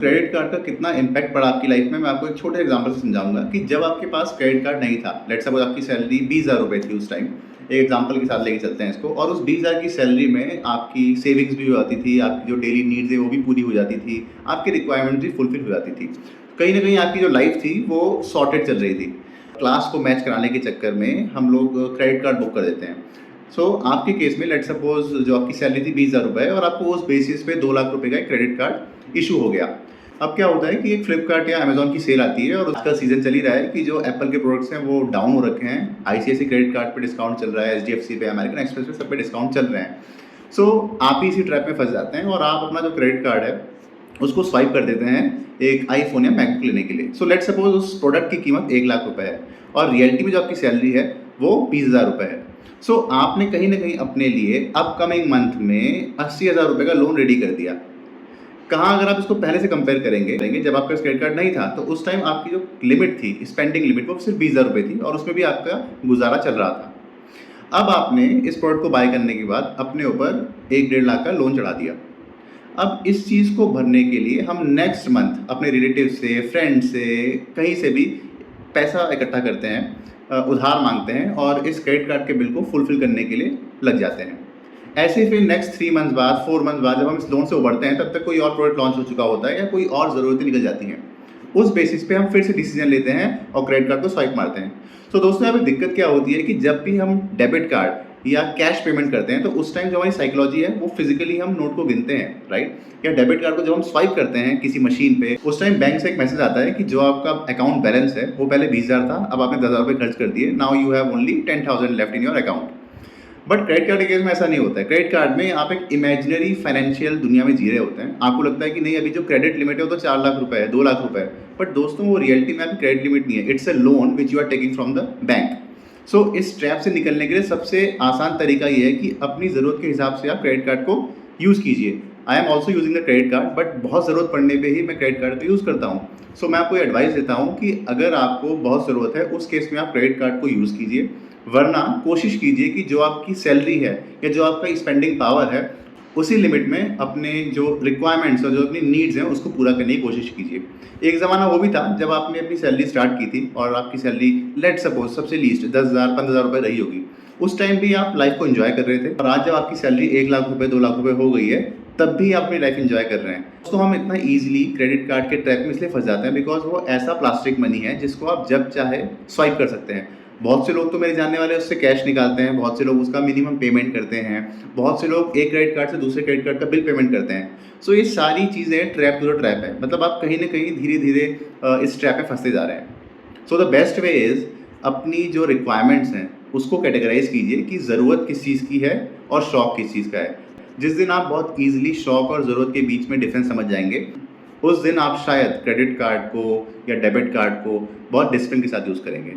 Credit card का कितना impact पड़ा आपकी लाइफ में, मैं आपको एक छोटे एग्जांपल से समझाऊंगा कि जब आपके पास क्रेडिट कार्ड नहीं था, लेट्स सपोज आपकी सैलरी 20,000 रुपये थी उस टाइम। एक एग्जांपल के साथ लेके चलते हैं इसको, और उस 20,000 की सैलरी में आपकी सेविंग्स भी हो जाती थी, आपकी जो डेली नीड्स है वो भी पूरी हो जाती थी, आपकी रिक्वायरमेंट भी फुलफिल हो जाती थी। कहीं ना कहीं आपकी जो लाइफ थी वो सॉर्टेड चल रही थी। क्लास को मैच कराने के चक्कर में हम लोग क्रेडिट कार्ड बुक कर देते हैं। आपके केस में लेट्स सपोज जो आपकी सैलरी थी 20,000 रुपये, और आपको उस बेसिस पे 2 लाख रुपए का एक क्रेडिट कार्ड इशू हो गया। अब क्या होता है कि एक फ्लिपकार्ट या अमेजोन की सेल आती है, और उसका सीजन चल ही रहा है कि जो एप्पल के प्रोडक्ट्स हैं वो डाउन हो रखे हैं। आईसीआईसी क्रेडिट कार्ड पे डिस्काउंट चल रहा है, एचडीएफसी पे, अमेरिकन एक्सप्रेस पे, सब पे डिस्काउंट चल रहे हैं। आप ही इसी ट्रैप में फंस जाते हैं और आप अपना जो क्रेडिट कार्ड है उसको स्वाइप कर देते हैं एक आईफोन या मैकबुक लेने के लिए। लेट्स सपोज उस प्रोडक्ट की कीमत 1 लाख रुपए है और रियलिटी में जो आपकी सैलरी है वो 20,000 रुपये है। आपने कहीं ना कहीं अपने लिए अपकमिंग मंथ में 80,000 रुपये का लोन रेडी कर दिया। कहाँ अगर आप इसको पहले से कंपेयर करेंगे, जब आपका क्रेडिट कार्ड नहीं था तो उस टाइम आपकी जो लिमिट थी, स्पेंडिंग लिमिट, वो सिर्फ 20,000 रुपये थी और उसमें भी आपका गुजारा चल रहा था। अब आपने इस प्रोडक्ट को बाय करने के बाद अपने ऊपर 1-1.5 लाख का लोन चढ़ा दिया। अब इस चीज़ को भरने के लिए हम नेक्स्ट मंथ अपने रिलेटिव से, फ्रेंड से, कहीं से भी पैसा इकट्ठा करते हैं, उधार मांगते हैं और इस क्रेडिट कार्ड के बिल को फुलफिल करने के लिए लग जाते हैं। ऐसे फिर नेक्स्ट 3 मंथ्स बाद, 4 मंथ्स बाद जब हम इस लोन से उभरते हैं, तब तक कोई और प्रोडक्ट लॉन्च हो चुका होता है या कोई और ज़रूरतें निकल जाती हैं। उस बेसिस पे हम फिर से डिसीजन लेते हैं और क्रेडिट कार्ड को स्वाइप मारते हैं। दोस्तों, यहाँ पे दिक्कत क्या होती है कि जब भी हम डेबिट कार्ड या कैश पेमेंट करते हैं तो उस टाइम जो हमारी साइकोलॉजी है वो फिजिकली हम नोट को गिनते हैं, राइट। या डेबिट कार्ड को जब हम स्वाइप करते हैं किसी मशीन पे, उस टाइम बैंक से एक मैसेज आता है कि जो आपका अकाउंट बैलेंस है वो पहले 20,000 था, अब आपने 10,000 रुपये खर्च कर दिए, now you have only 10,000 left in your account. But credit card के केस में ऐसा नहीं होता है। क्रेडिट कार्ड में आप एक इमेजिनरी फाइनेंशियल दुनिया में जी रहे होते हैं। आपको लगता है कि नहीं, अभी जो क्रेडिट लिमिट है वो तो 4 लाख रुपए है, 2 लाख रुपए है। बट दोस्तों, वो रियलिटी में आपकी क्रेडिट लिमिट नहीं है, it's a loan which you are taking from the bank. इस ट्रैप से निकलने के लिए सबसे आसान तरीका ये है कि अपनी ज़रूरत के हिसाब से आप क्रेडिट कार्ड को यूज़ कीजिए। I am also using the credit card, but बहुत ज़रूरत पड़ने पे ही मैं क्रेडिट कार्ड का यूज़ करता हूँ। मैं आपको एडवाइस देता हूँ कि अगर आपको बहुत ज़रूरत है उस केस में आप क्रेडिट कार्ड को यूज़ कीजिए, वरना कोशिश कीजिए कि जो आपकी सैलरी है या जो आपका स्पेंडिंग पावर है उसी लिमिट में अपने जो रिक्वायरमेंट्स और जो अपनी नीड्स हैं उसको पूरा करने की कोशिश कीजिए। एक ज़माना वो भी था जब आपने अपनी सैलरी स्टार्ट की थी और आपकी सैलरी लेट सपोज सबसे लीस्ट 10,000 15,000 रुपये रही होगी। उस टाइम भी आप लाइफ को एंजॉय कर रहे थे, और आज जब आपकी सैलरी 1 लाख रुपये 2 लाख रुपये हो गई है तब भी आप अपनी लाइफ एंजॉय कर रहे हैं। हम इतना ईजिली क्रेडिट कार्ड के ट्रैप में इसलिए फंस जाते हैं बिकॉज वो ऐसा प्लास्टिक मनी है जिसको आप जब चाहे स्वाइप कर सकते हैं। बहुत से लोग तो मेरे जानने वाले उससे कैश निकालते हैं, बहुत से लोग उसका मिनिमम पेमेंट करते हैं, बहुत से लोग एक क्रेडिट कार्ड से दूसरे क्रेडिट कार्ड का बिल पेमेंट करते हैं। ये सारी चीज़ें ट्रैप टू द ट्रैप है, मतलब आप कहीं ना कहीं धीरे धीरे इस ट्रैप में फंसते जा रहे हैं। द बेस्ट वे इज़ अपनी जो रिक्वायरमेंट्स हैं उसको कैटेगराइज कीजिए कि ज़रूरत किस चीज़ की है और शौक किस चीज़ का है। जिस दिन आप बहुत ईजिली शौक और ज़रूरत के बीच में डिफरेंस समझ जाएंगे, उस दिन आप शायद क्रेडिट कार्ड को या डेबिट कार्ड को बहुत डिसिप्लिन के साथ यूज़ करेंगे।